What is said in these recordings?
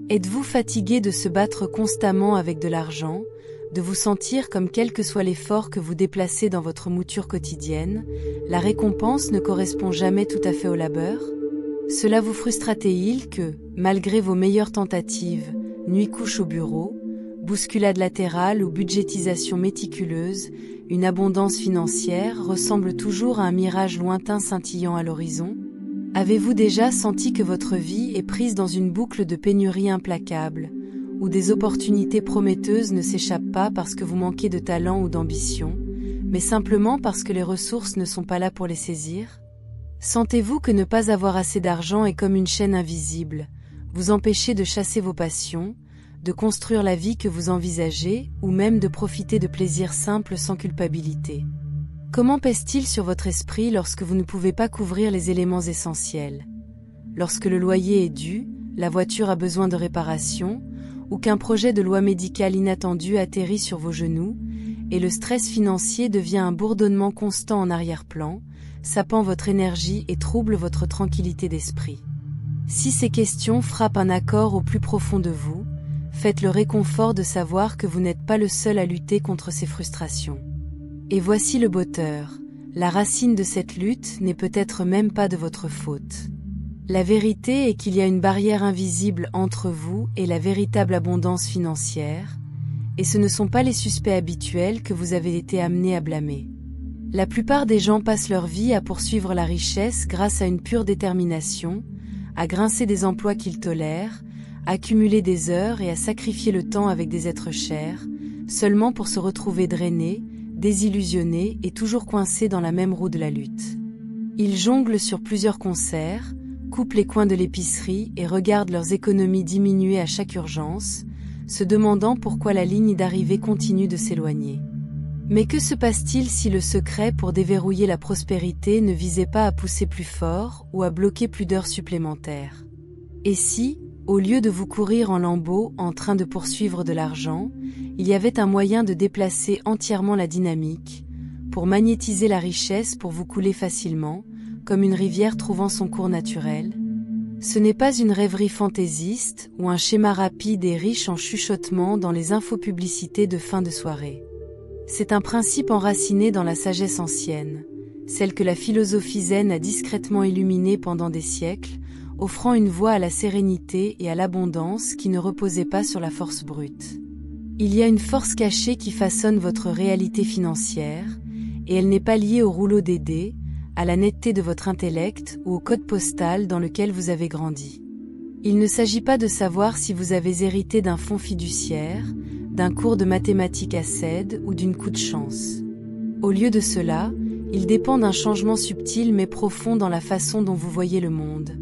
Êtes-vous fatigué de se battre constamment avec de l'argent, de vous sentir comme quel que soit l'effort que vous déplacez dans votre mouture quotidienne, la récompense ne correspond jamais tout à fait au labeur? Cela vous frustre-t-il que, malgré vos meilleures tentatives, nuit-couche au bureau, bousculade latérale ou budgétisation méticuleuse, une abondance financière ressemble toujours à un mirage lointain scintillant à l'horizon? Avez-vous déjà senti que votre vie est prise dans une boucle de pénurie implacable, où des opportunités prometteuses ne s'échappent pas parce que vous manquez de talent ou d'ambition, mais simplement parce que les ressources ne sont pas là pour les saisir? Sentez-vous que ne pas avoir assez d'argent est comme une chaîne invisible, vous empêchez de chasser vos passions, de construire la vie que vous envisagez, ou même de profiter de plaisirs simples sans culpabilité? Comment pèse-t-il sur votre esprit lorsque vous ne pouvez pas couvrir les éléments essentiels? Lorsque le loyer est dû, la voiture a besoin de réparation, ou qu'un projet de loi médicale inattendu atterrit sur vos genoux, et le stress financier devient un bourdonnement constant en arrière-plan, sapant votre énergie et trouble votre tranquillité d'esprit. Si ces questions frappent un accord au plus profond de vous, faites le réconfort de savoir que vous n'êtes pas le seul à lutter contre ces frustrations. Et voici le botteur, la racine de cette lutte n'est peut-être même pas de votre faute. La vérité est qu'il y a une barrière invisible entre vous et la véritable abondance financière, et ce ne sont pas les suspects habituels que vous avez été amenés à blâmer. La plupart des gens passent leur vie à poursuivre la richesse grâce à une pure détermination, à grincer des emplois qu'ils tolèrent, à accumuler des heures et à sacrifier le temps avec des êtres chers, seulement pour se retrouver drainés, désillusionnés et toujours coincés dans la même roue de la lutte. Ils jonglent sur plusieurs concerts, coupent les coins de l'épicerie et regardent leurs économies diminuer à chaque urgence, se demandant pourquoi la ligne d'arrivée continue de s'éloigner. Mais que se passe-t-il si le secret pour déverrouiller la prospérité ne visait pas à pousser plus fort ou à bloquer plus d'heures supplémentaires? Et si, au lieu de vous courir en lambeaux en train de poursuivre de l'argent, il y avait un moyen de déplacer entièrement la dynamique, pour magnétiser la richesse pour vous couler facilement, comme une rivière trouvant son cours naturel? Ce n'est pas une rêverie fantaisiste ou un schéma rapide et riche en chuchotements dans les infopublicités de fin de soirée. C'est un principe enraciné dans la sagesse ancienne, celle que la philosophie zen a discrètement illuminée pendant des siècles, offrant une voie à la sérénité et à l'abondance qui ne reposait pas sur la force brute. Il y a une force cachée qui façonne votre réalité financière, et elle n'est pas liée au rouleau des dés, à la netteté de votre intellect ou au code postal dans lequel vous avez grandi. Il ne s'agit pas de savoir si vous avez hérité d'un fonds fiduciaire, d'un cours de mathématiques à CED ou d'une coup de chance. Au lieu de cela, il dépend d'un changement subtil mais profond dans la façon dont vous voyez le monde.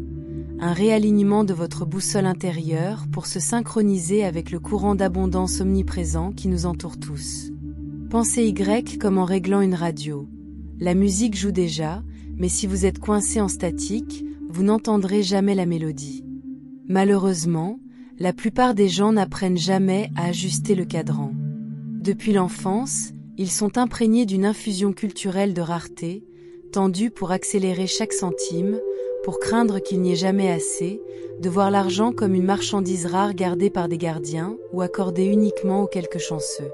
Un réalignement de votre boussole intérieure pour se synchroniser avec le courant d'abondance omniprésent qui nous entoure tous. Pensez Y comme en réglant une radio. La musique joue déjà, mais si vous êtes coincé en statique, vous n'entendrez jamais la mélodie. Malheureusement, la plupart des gens n'apprennent jamais à ajuster le cadran. Depuis l'enfance, ils sont imprégnés d'une infusion culturelle de rareté, tendue pour accélérer chaque centime, pour craindre qu'il n'y ait jamais assez, de voir l'argent comme une marchandise rare gardée par des gardiens ou accordée uniquement aux quelques chanceux.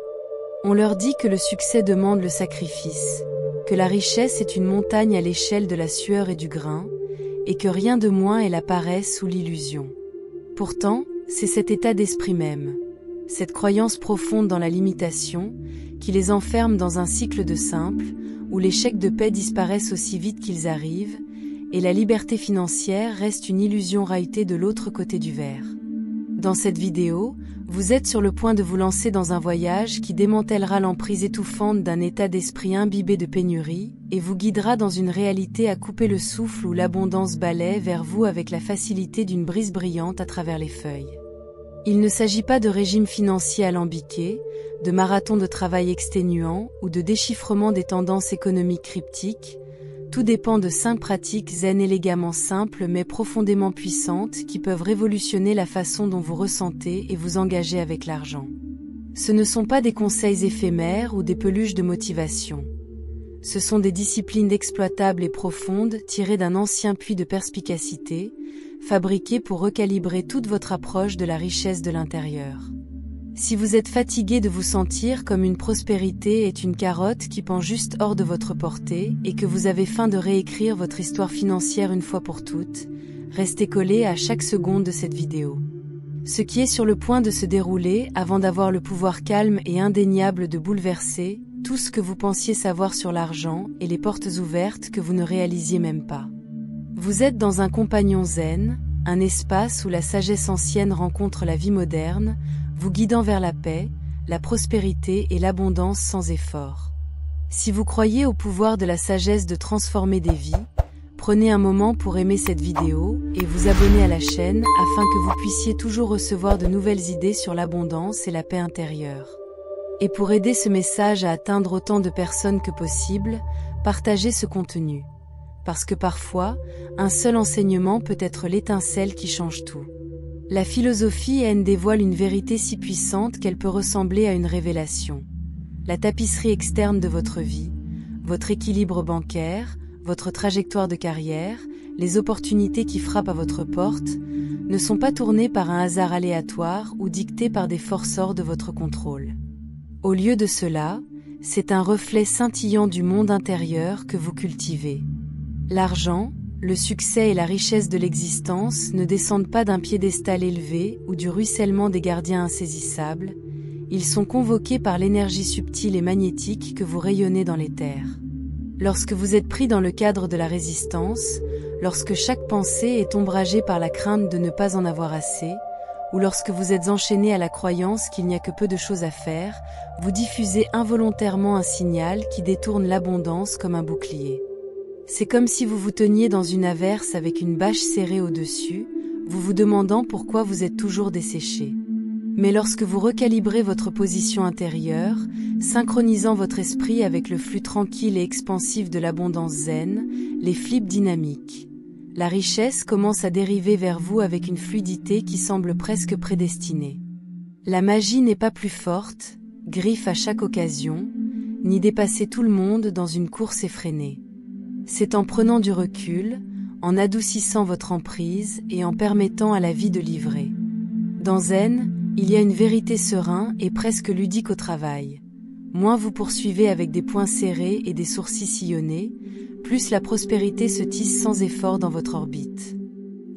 On leur dit que le succès demande le sacrifice, que la richesse est une montagne à l'échelle de la sueur et du grain, et que rien de moins est la paresse ou l'illusion. Pourtant, c'est cet état d'esprit même, cette croyance profonde dans la limitation, qui les enferme dans un cycle de simple, où les chèques de paie disparaissent aussi vite qu'ils arrivent, et la liberté financière reste une illusion raïtée de l'autre côté du verre. Dans cette vidéo, vous êtes sur le point de vous lancer dans un voyage qui démantèlera l'emprise étouffante d'un état d'esprit imbibé de pénurie et vous guidera dans une réalité à couper le souffle où l'abondance balaie vers vous avec la facilité d'une brise brillante à travers les feuilles. Il ne s'agit pas de régime financier alambiqué, de marathon de travail exténuant ou de déchiffrement des tendances économiques cryptiques. Tout dépend de 5 pratiques zen élégamment simples mais profondément puissantes qui peuvent révolutionner la façon dont vous ressentez et vous engagez avec l'argent. Ce ne sont pas des conseils éphémères ou des peluches de motivation. Ce sont des disciplines exploitables et profondes tirées d'un ancien puits de perspicacité, fabriquées pour recalibrer toute votre approche de la richesse de l'intérieur. Si vous êtes fatigué de vous sentir comme une prospérité est une carotte qui pend juste hors de votre portée et que vous avez faim de réécrire votre histoire financière une fois pour toutes, restez collé à chaque seconde de cette vidéo. Ce qui est sur le point de se dérouler avant d'avoir le pouvoir calme et indéniable de bouleverser tout ce que vous pensiez savoir sur l'argent et les portes ouvertes que vous ne réalisiez même pas. Vous êtes dans un compagnon zen, un espace où la sagesse ancienne rencontre la vie moderne, vous guidant vers la paix, la prospérité et l'abondance sans effort. Si vous croyez au pouvoir de la sagesse de transformer des vies, prenez un moment pour aimer cette vidéo et vous abonner à la chaîne afin que vous puissiez toujours recevoir de nouvelles idées sur l'abondance et la paix intérieure. Et pour aider ce message à atteindre autant de personnes que possible, partagez ce contenu. Parce que parfois, un seul enseignement peut être l'étincelle qui change tout. La philosophie N dévoile une vérité si puissante qu'elle peut ressembler à une révélation. La tapisserie externe de votre vie, votre équilibre bancaire, votre trajectoire de carrière, les opportunités qui frappent à votre porte, ne sont pas tournées par un hasard aléatoire ou dictées par des forces hors de votre contrôle. Au lieu de cela, c'est un reflet scintillant du monde intérieur que vous cultivez. L'argent, le succès et la richesse de l'existence ne descendent pas d'un piédestal élevé ou du ruissellement des gardiens insaisissables, ils sont convoqués par l'énergie subtile et magnétique que vous rayonnez dans l'éther. Lorsque vous êtes pris dans le cadre de la résistance, lorsque chaque pensée est ombragée par la crainte de ne pas en avoir assez, ou lorsque vous êtes enchaîné à la croyance qu'il n'y a que peu de choses à faire, vous diffusez involontairement un signal qui détourne l'abondance comme un bouclier. C'est comme si vous vous teniez dans une averse avec une bâche serrée au-dessus, vous vous demandant pourquoi vous êtes toujours desséché. Mais lorsque vous recalibrez votre position intérieure, synchronisant votre esprit avec le flux tranquille et expansif de l'abondance zen, les flips dynamiques, la richesse commence à dériver vers vous avec une fluidité qui semble presque prédestinée. La magie n'est pas plus forte, griffe à chaque occasion, ni dépasser tout le monde dans une course effrénée. C'est en prenant du recul, en adoucissant votre emprise et en permettant à la vie de livrer. Dans Zen, il y a une vérité sereine et presque ludique au travail. Moins vous poursuivez avec des poings serrés et des sourcils sillonnés, plus la prospérité se tisse sans effort dans votre orbite.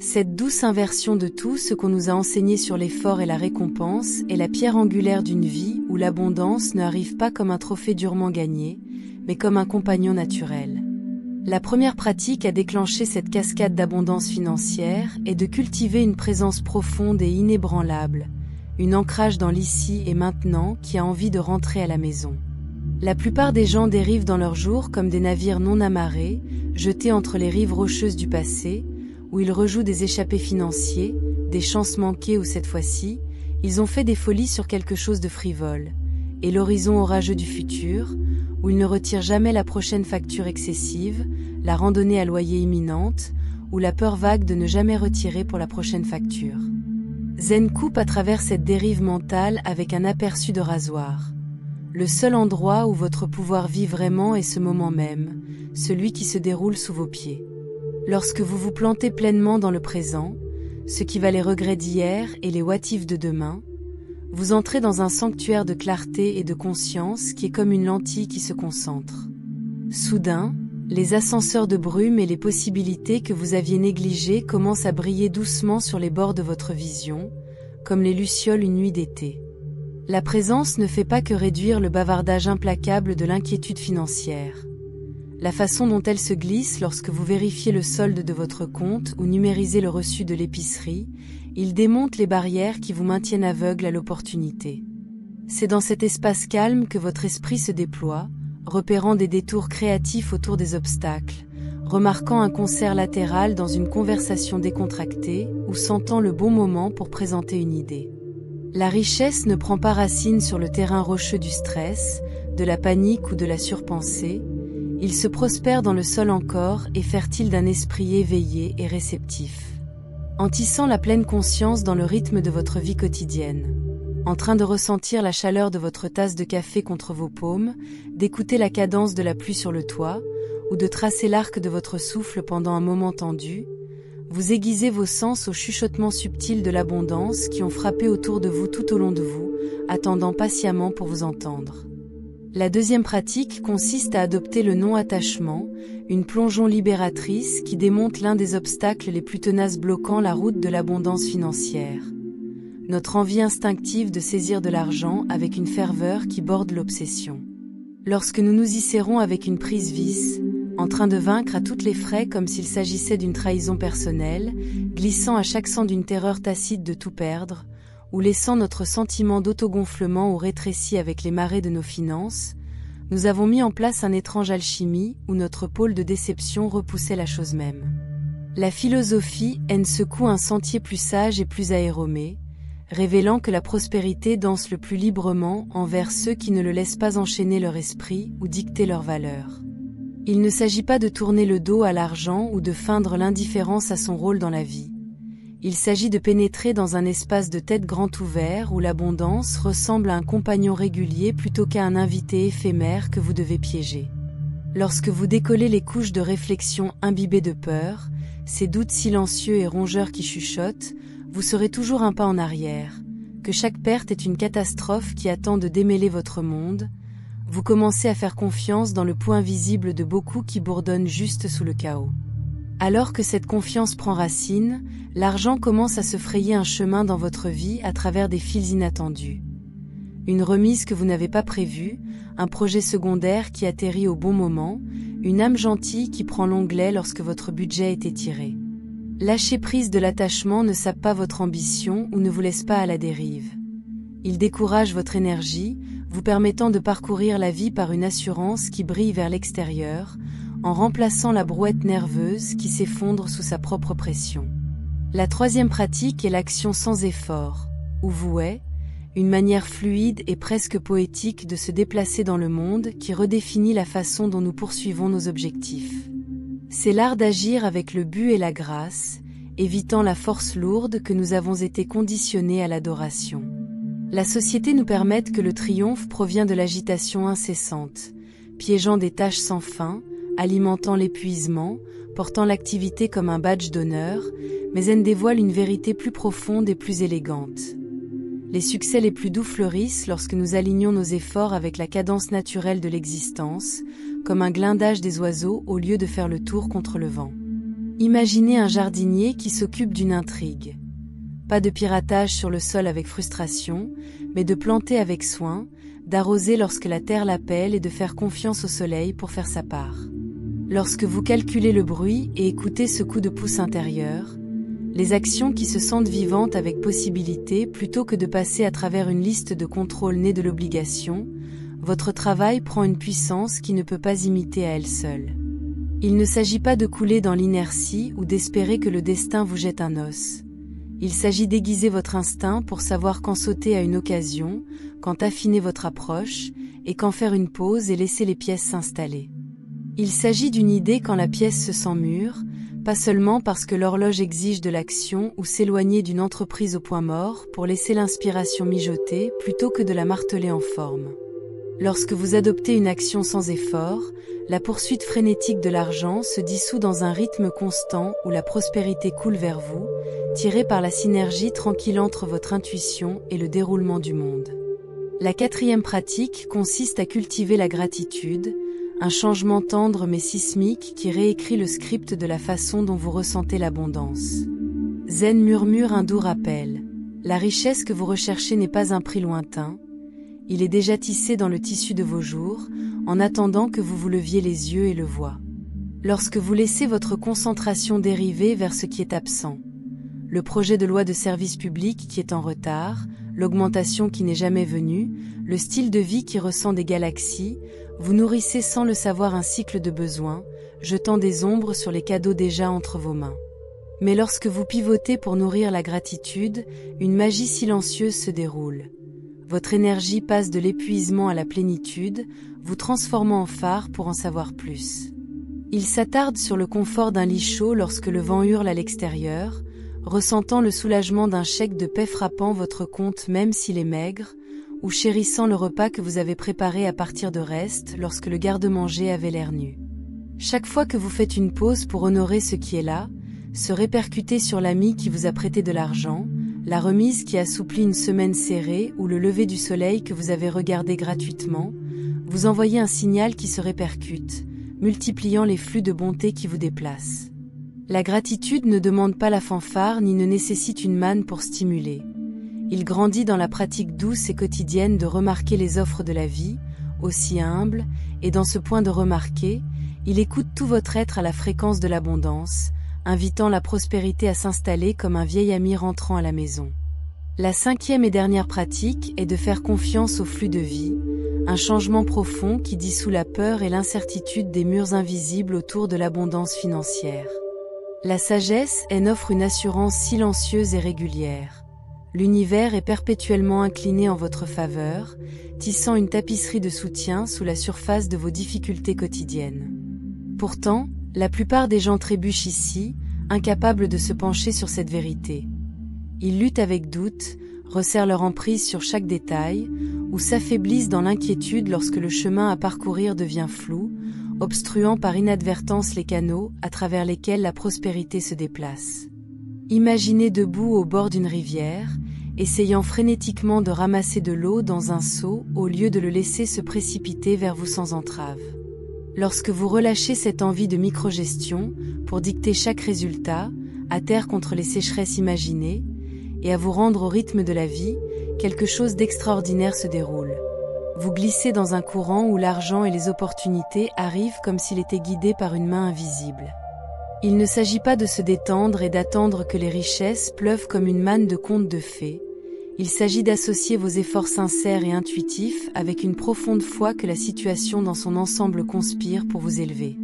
Cette douce inversion de tout ce qu'on nous a enseigné sur l'effort et la récompense est la pierre angulaire d'une vie où l'abondance ne arrive pas comme un trophée durement gagné, mais comme un compagnon naturel. La première pratique à déclencher cette cascade d'abondance financière est de cultiver une présence profonde et inébranlable, une ancrage dans l'ici et maintenant qui a envie de rentrer à la maison. La plupart des gens dérivent dans leur jour comme des navires non amarrés, jetés entre les rives rocheuses du passé, où ils rejouent des échappées financiers, des chances manquées où cette fois-ci, ils ont fait des folies sur quelque chose de frivole, et l'horizon orageux du futur, où ils ne retirent jamais la prochaine facture excessive, la randonnée à loyer imminente, ou la peur vague de ne jamais retirer pour la prochaine facture. Zen coupe à travers cette dérive mentale avec un aperçu de rasoir. Le seul endroit où votre pouvoir vit vraiment est ce moment même, celui qui se déroule sous vos pieds. Lorsque vous vous plantez pleinement dans le présent, ce qui va les regrets d'hier et les what-if de demain, vous entrez dans un sanctuaire de clarté et de conscience qui est comme une lentille qui se concentre. Soudain, les ascenseurs de brume et les possibilités que vous aviez négligées commencent à briller doucement sur les bords de votre vision, comme les lucioles une nuit d'été. La présence ne fait pas que réduire le bavardage implacable de l'inquiétude financière. La façon dont elle se glisse lorsque vous vérifiez le solde de votre compte ou numérisez le reçu de l'épicerie, il démonte les barrières qui vous maintiennent aveugle à l'opportunité. C'est dans cet espace calme que votre esprit se déploie, repérant des détours créatifs autour des obstacles, remarquant un concert latéral dans une conversation décontractée ou sentant le bon moment pour présenter une idée. La richesse ne prend pas racine sur le terrain rocheux du stress, de la panique ou de la surpensée, il se prospère dans le sol encore et fertile d'un esprit éveillé et réceptif. En tissant la pleine conscience dans le rythme de votre vie quotidienne. en train de ressentir la chaleur de votre tasse de café contre vos paumes, d'écouter la cadence de la pluie sur le toit, ou de tracer l'arc de votre souffle pendant un moment tendu, vous aiguisez vos sens aux chuchotements subtils de l'abondance qui ont frappé autour de vous tout au long de vous, attendant patiemment pour vous entendre. La deuxième pratique consiste à adopter le non-attachement, une plongeon libératrice qui démonte l'un des obstacles les plus tenaces bloquant la route de l'abondance financière. Notre envie instinctive de saisir de l'argent avec une ferveur qui borde l'obsession. Lorsque nous nous y serrons avec une prise vis, en train de vaincre à toutes les frais comme s'il s'agissait d'une trahison personnelle, glissant à chaque sang d'une terreur tacite de tout perdre, ou laissant notre sentiment d'autogonflement ou rétréci avec les marées de nos finances, nous avons mis en place un étrange alchimie où notre pôle de déception repoussait la chose même. La philosophie secoue un sentier plus sage et plus aéromé, révélant que la prospérité danse le plus librement envers ceux qui ne le laissent pas enchaîner leur esprit ou dicter leurs valeurs. Il ne s'agit pas de tourner le dos à l'argent ou de feindre l'indifférence à son rôle dans la vie. Il s'agit de pénétrer dans un espace de tête grand ouvert où l'abondance ressemble à un compagnon régulier plutôt qu'à un invité éphémère que vous devez piéger. Lorsque vous décollez les couches de réflexion imbibées de peur, ces doutes silencieux et rongeurs qui chuchotent, vous serez toujours un pas en arrière, que chaque perte est une catastrophe qui attend de démêler votre monde. Vous commencez à faire confiance dans le point visible de beaucoup qui bourdonnent juste sous le chaos. Alors que cette confiance prend racine, l'argent commence à se frayer un chemin dans votre vie à travers des fils inattendus. Une remise que vous n'avez pas prévue, un projet secondaire qui atterrit au bon moment, une âme gentille qui prend l'onglet lorsque votre budget est étiré. Lâcher prise de l'attachement ne sape pas votre ambition ou ne vous laisse pas à la dérive. Il décourage votre énergie, vous permettant de parcourir la vie par une assurance qui brille vers l'extérieur, en remplaçant la brouette nerveuse qui s'effondre sous sa propre pression. La troisième pratique est l'action sans effort, ou vouet, une manière fluide et presque poétique de se déplacer dans le monde qui redéfinit la façon dont nous poursuivons nos objectifs. C'est l'art d'agir avec le but et la grâce, évitant la force lourde que nous avons été conditionnés à l'adoration. La société nous permet que le triomphe provient de l'agitation incessante, piégeant des tâches sans fin, alimentant l'épuisement, portant l'activité comme un badge d'honneur, mais elle dévoile une vérité plus profonde et plus élégante. Les succès les plus doux fleurissent lorsque nous alignons nos efforts avec la cadence naturelle de l'existence, comme un glindage des oiseaux au lieu de faire le tour contre le vent. Imaginez un jardinier qui s'occupe d'une intrigue. Pas de piratage sur le sol avec frustration, mais de planter avec soin, d'arroser lorsque la terre l'appelle et de faire confiance au soleil pour faire sa part. Lorsque vous calculez le bruit et écoutez ce coup de pouce intérieur, les actions qui se sentent vivantes avec possibilité plutôt que de passer à travers une liste de contrôles née de l'obligation, votre travail prend une puissance qui ne peut pas imiter à elle seule. Il ne s'agit pas de couler dans l'inertie ou d'espérer que le destin vous jette un os. Il s'agit d'aiguiser votre instinct pour savoir quand sauter à une occasion, quand affiner votre approche, et quand faire une pause et laisser les pièces s'installer. Il s'agit d'une idée quand la pièce se sent mûre, pas seulement parce que l'horloge exige de l'action ou s'éloigner d'une entreprise au point mort pour laisser l'inspiration mijoter plutôt que de la marteler en forme. Lorsque vous adoptez une action sans effort, la poursuite frénétique de l'argent se dissout dans un rythme constant où la prospérité coule vers vous, tirée par la synergie tranquille entre votre intuition et le déroulement du monde. La quatrième pratique consiste à cultiver la gratitude, un changement tendre mais sismique qui réécrit le script de la façon dont vous ressentez l'abondance. Zen murmure un doux rappel. La richesse que vous recherchez n'est pas un prix lointain, il est déjà tissé dans le tissu de vos jours, en attendant que vous vous leviez les yeux et le voix. Lorsque vous laissez votre concentration dériver vers ce qui est absent, le projet de loi de service public qui est en retard, l'augmentation qui n'est jamais venue, le style de vie qui ressent des galaxies, vous nourrissez sans le savoir un cycle de besoins, jetant des ombres sur les cadeaux déjà entre vos mains. Mais lorsque vous pivotez pour nourrir la gratitude, une magie silencieuse se déroule. Votre énergie passe de l'épuisement à la plénitude, vous transformant en phare pour en savoir plus. Il s'attarde sur le confort d'un lit chaud lorsque le vent hurle à l'extérieur, ressentant le soulagement d'un chèque de paie frappant votre compte même s'il est maigre, ou chérissant le repas que vous avez préparé à partir de restes lorsque le garde-manger avait l'air nu. Chaque fois que vous faites une pause pour honorer ce qui est là, se répercuter sur l'ami qui vous a prêté de l'argent, la remise qui assouplit une semaine serrée ou le lever du soleil que vous avez regardé gratuitement, vous envoyez un signal qui se répercute, multipliant les flux de bonté qui vous déplacent. La gratitude ne demande pas la fanfare ni ne nécessite une manne pour stimuler. Il grandit dans la pratique douce et quotidienne de remarquer les offres de la vie, aussi humbles, et dans ce point de remarquer, il écoute tout votre être à la fréquence de l'abondance, invitant la prospérité à s'installer comme un vieil ami rentrant à la maison. La cinquième et dernière pratique est de faire confiance au flux de vie, un changement profond qui dissout la peur et l'incertitude des murs invisibles autour de l'abondance financière. La sagesse offre une assurance silencieuse et régulière. L'univers est perpétuellement incliné en votre faveur, tissant une tapisserie de soutien sous la surface de vos difficultés quotidiennes. Pourtant, la plupart des gens trébuchent ici, incapables de se pencher sur cette vérité. Ils luttent avec doute, resserrent leur emprise sur chaque détail, ou s'affaiblissent dans l'inquiétude lorsque le chemin à parcourir devient flou, obstruant par inadvertance les canaux à travers lesquels la prospérité se déplace. Imaginez debout au bord d'une rivière, essayant frénétiquement de ramasser de l'eau dans un seau au lieu de le laisser se précipiter vers vous sans entrave. Lorsque vous relâchez cette envie de microgestion pour dicter chaque résultat, à terre contre les sécheresses imaginées, et à vous rendre au rythme de la vie, quelque chose d'extraordinaire se déroule. Vous glissez dans un courant où l'argent et les opportunités arrivent comme s'il était guidé par une main invisible. Il ne s'agit pas de se détendre et d'attendre que les richesses pleuvent comme une manne de contes de fées. Il s'agit d'associer vos efforts sincères et intuitifs avec une profonde foi que la situation dans son ensemble conspire pour vous élever.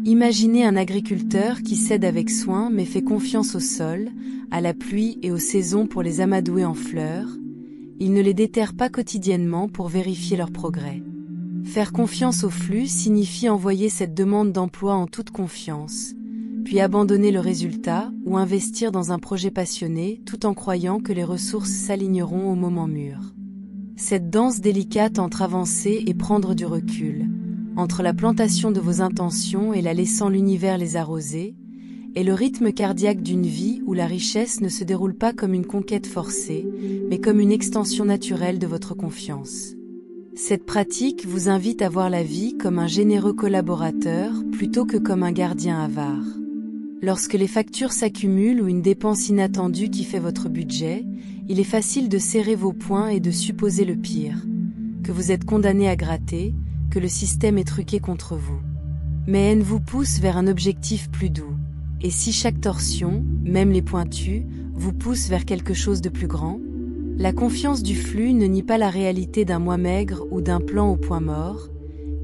Imaginez un agriculteur qui cède avec soin mais fait confiance au sol, à la pluie et aux saisons pour les amadouer en fleurs. Il ne les déterre pas quotidiennement pour vérifier leur progrès. Faire confiance au flux signifie envoyer cette demande d'emploi en toute confiance, puis abandonner le résultat ou investir dans un projet passionné tout en croyant que les ressources s'aligneront au moment mûr. Cette danse délicate entre avancer et prendre du recul, entre la plantation de vos intentions et la laissant l'univers les arroser, est le rythme cardiaque d'une vie où la richesse ne se déroule pas comme une conquête forcée, mais comme une extension naturelle de votre confiance. Cette pratique vous invite à voir la vie comme un généreux collaborateur plutôt que comme un gardien avare. Lorsque les factures s'accumulent ou une dépense inattendue qui fait votre budget, il est facile de serrer vos poings et de supposer le pire, que vous êtes condamné à gratter, que le système est truqué contre vous. Mais haine vous pousse vers un objectif plus doux. Et si chaque torsion, même les pointus, vous pousse vers quelque chose de plus grand? La confiance du flux ne nie pas la réalité d'un mois maigre ou d'un plan au point mort.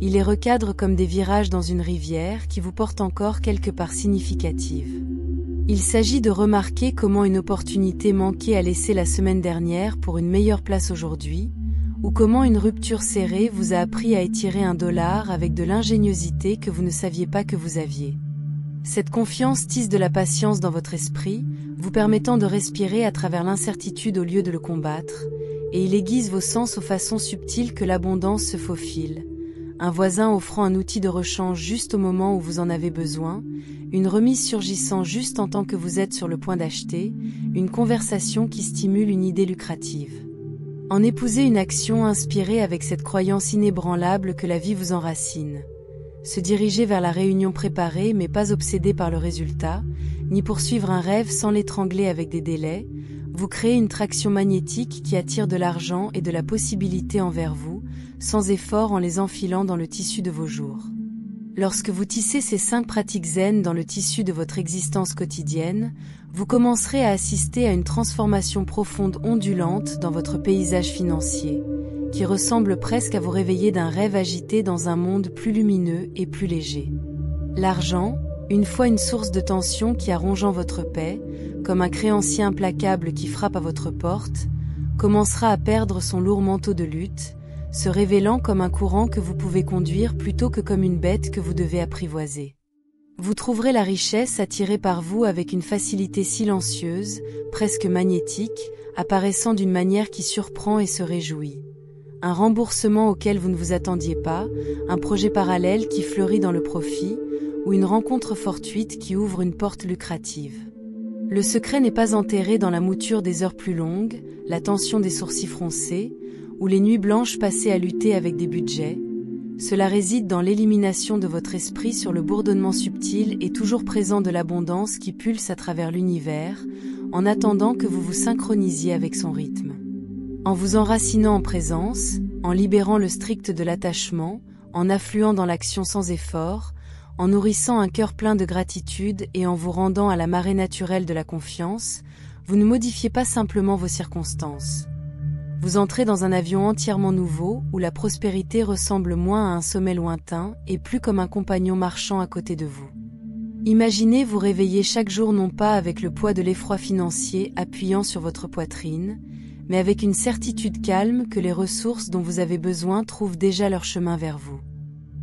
Il les recadre comme des virages dans une rivière qui vous porte encore quelque part significative. Il s'agit de remarquer comment une opportunité manquée a laissé la semaine dernière pour une meilleure place aujourd'hui, ou comment une rupture serrée vous a appris à étirer $1 avec de l'ingéniosité que vous ne saviez pas que vous aviez. Cette confiance tisse de la patience dans votre esprit, vous permettant de respirer à travers l'incertitude au lieu de le combattre, et il aiguise vos sens aux façons subtiles que l'abondance se faufile. Un voisin offrant un outil de rechange juste au moment où vous en avez besoin, une remise surgissant juste en tant que vous êtes sur le point d'acheter, une conversation qui stimule une idée lucrative. En épouser une action inspirée avec cette croyance inébranlable que la vie vous enracine. Se diriger vers la réunion préparée mais pas obsédé par le résultat, ni poursuivre un rêve sans l'étrangler avec des délais, vous créez une traction magnétique qui attire de l'argent et de la possibilité envers vous, sans effort en les enfilant dans le tissu de vos jours. Lorsque vous tissez ces 5 pratiques zen dans le tissu de votre existence quotidienne, vous commencerez à assister à une transformation profonde ondulante dans votre paysage financier, qui ressemble presque à vous réveiller d'un rêve agité dans un monde plus lumineux et plus léger. L'argent, une fois une source de tension qui a rongeant votre paix, comme un créancier implacable qui frappe à votre porte, commencera à perdre son lourd manteau de lutte, se révélant comme un courant que vous pouvez conduire plutôt que comme une bête que vous devez apprivoiser. Vous trouverez la richesse attirée par vous avec une facilité silencieuse, presque magnétique, apparaissant d'une manière qui surprend et se réjouit. Un remboursement auquel vous ne vous attendiez pas, un projet parallèle qui fleurit dans le profit, ou une rencontre fortuite qui ouvre une porte lucrative. Le secret n'est pas enterré dans la mouture des heures plus longues, la tension des sourcils froncés, ou les nuits blanches passées à lutter avec des budgets. Cela réside dans l'élimination de votre esprit sur le bourdonnement subtil et toujours présent de l'abondance qui pulse à travers l'univers, en attendant que vous vous synchronisiez avec son rythme. En vous enracinant en présence, en libérant le strict de l'attachement, en affluant dans l'action sans effort, en nourrissant un cœur plein de gratitude et en vous rendant à la marée naturelle de la confiance, vous ne modifiez pas simplement vos circonstances. Vous entrez dans un avion entièrement nouveau où la prospérité ressemble moins à un sommet lointain et plus comme un compagnon marchant à côté de vous. Imaginez vous réveiller chaque jour non pas avec le poids de l'effroi financier appuyant sur votre poitrine, mais avec une certitude calme que les ressources dont vous avez besoin trouvent déjà leur chemin vers vous.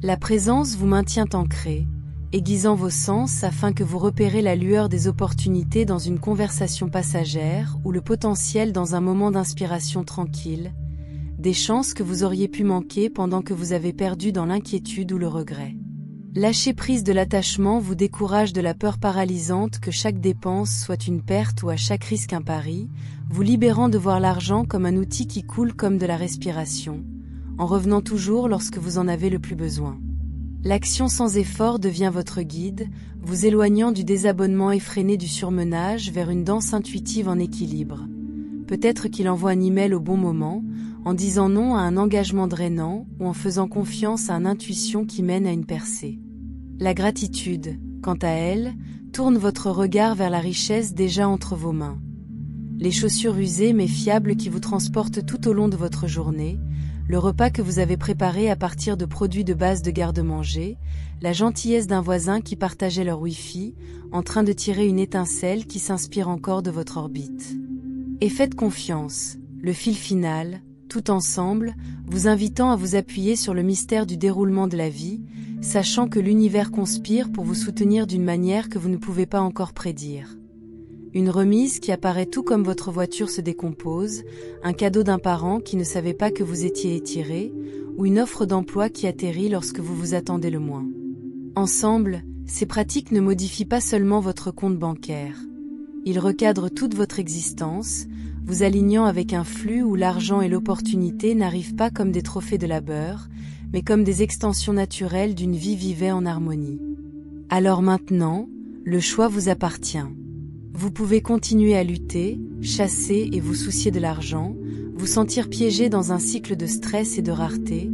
La présence vous maintient ancré, aiguisant vos sens afin que vous repérez la lueur des opportunités dans une conversation passagère ou le potentiel dans un moment d'inspiration tranquille, des chances que vous auriez pu manquer pendant que vous avez perdu dans l'inquiétude ou le regret. Lâcher prise de l'attachement vous décourage de la peur paralysante que chaque dépense soit une perte ou à chaque risque un pari, vous libérant de voir l'argent comme un outil qui coule comme de la respiration, en revenant toujours lorsque vous en avez le plus besoin. L'action sans effort devient votre guide, vous éloignant du désabonnement effréné du surmenage vers une danse intuitive en équilibre. Peut-être qu'il envoie un email au bon moment, en disant non à un engagement drainant ou en faisant confiance à une intuition qui mène à une percée. La gratitude, quant à elle, tourne votre regard vers la richesse déjà entre vos mains. Les chaussures usées mais fiables qui vous transportent tout au long de votre journée, le repas que vous avez préparé à partir de produits de base de garde-manger, la gentillesse d'un voisin qui partageait leur Wi-Fi, en train de tirer une étincelle qui s'inspire encore de votre orbite. Et faites confiance, le fil final, tout ensemble, vous invitant à vous appuyer sur le mystère du déroulement de la vie, sachant que l'univers conspire pour vous soutenir d'une manière que vous ne pouvez pas encore prédire. Une remise qui apparaît tout comme votre voiture se décompose, un cadeau d'un parent qui ne savait pas que vous étiez étiré, ou une offre d'emploi qui atterrit lorsque vous vous attendez le moins. Ensemble, ces pratiques ne modifient pas seulement votre compte bancaire. Ils recadrent toute votre existence, vous alignant avec un flux où l'argent et l'opportunité n'arrivent pas comme des trophées de labeur, mais comme des extensions naturelles d'une vie vivée en harmonie. Alors maintenant, le choix vous appartient. Vous pouvez continuer à lutter, chasser et vous soucier de l'argent, vous sentir piégé dans un cycle de stress et de rareté,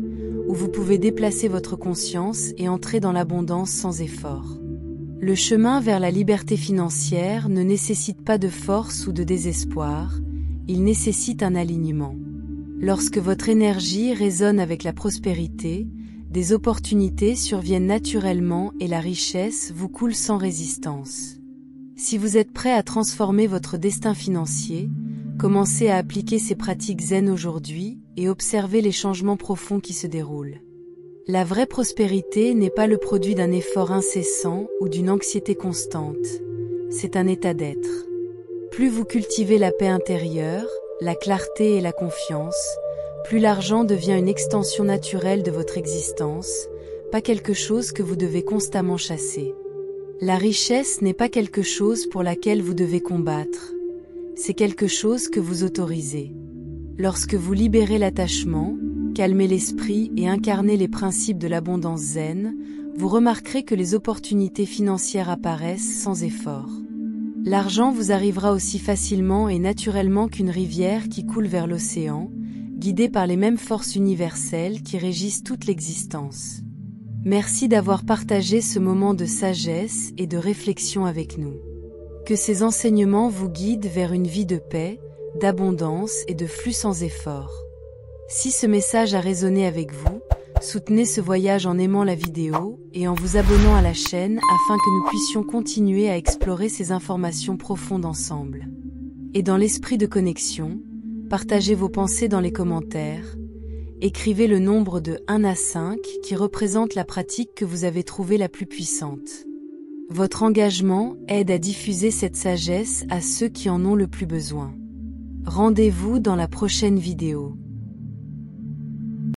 ou vous pouvez déplacer votre conscience et entrer dans l'abondance sans effort. Le chemin vers la liberté financière ne nécessite pas de force ou de désespoir, il nécessite un alignement. Lorsque votre énergie résonne avec la prospérité, des opportunités surviennent naturellement et la richesse vous coule sans résistance. Si vous êtes prêt à transformer votre destin financier, commencez à appliquer ces pratiques zen aujourd'hui et observez les changements profonds qui se déroulent. La vraie prospérité n'est pas le produit d'un effort incessant ou d'une anxiété constante, c'est un état d'être. Plus vous cultivez la paix intérieure, la clarté et la confiance, plus l'argent devient une extension naturelle de votre existence, pas quelque chose que vous devez constamment chasser. La richesse n'est pas quelque chose pour laquelle vous devez combattre, c'est quelque chose que vous autorisez. Lorsque vous libérez l'attachement, calmez l'esprit et incarnez les principes de l'abondance zen, vous remarquerez que les opportunités financières apparaissent sans effort. L'argent vous arrivera aussi facilement et naturellement qu'une rivière qui coule vers l'océan, guidée par les mêmes forces universelles qui régissent toute l'existence. Merci d'avoir partagé ce moment de sagesse et de réflexion avec nous. Que ces enseignements vous guident vers une vie de paix, d'abondance et de flux sans effort. Si ce message a résonné avec vous, soutenez ce voyage en aimant la vidéo et en vous abonnant à la chaîne afin que nous puissions continuer à explorer ces informations profondes ensemble. Et dans l'esprit de connexion, partagez vos pensées dans les commentaires. Écrivez le nombre de 1 à 5 qui représente la pratique que vous avez trouvée la plus puissante. Votre engagement aide à diffuser cette sagesse à ceux qui en ont le plus besoin. Rendez-vous dans la prochaine vidéo.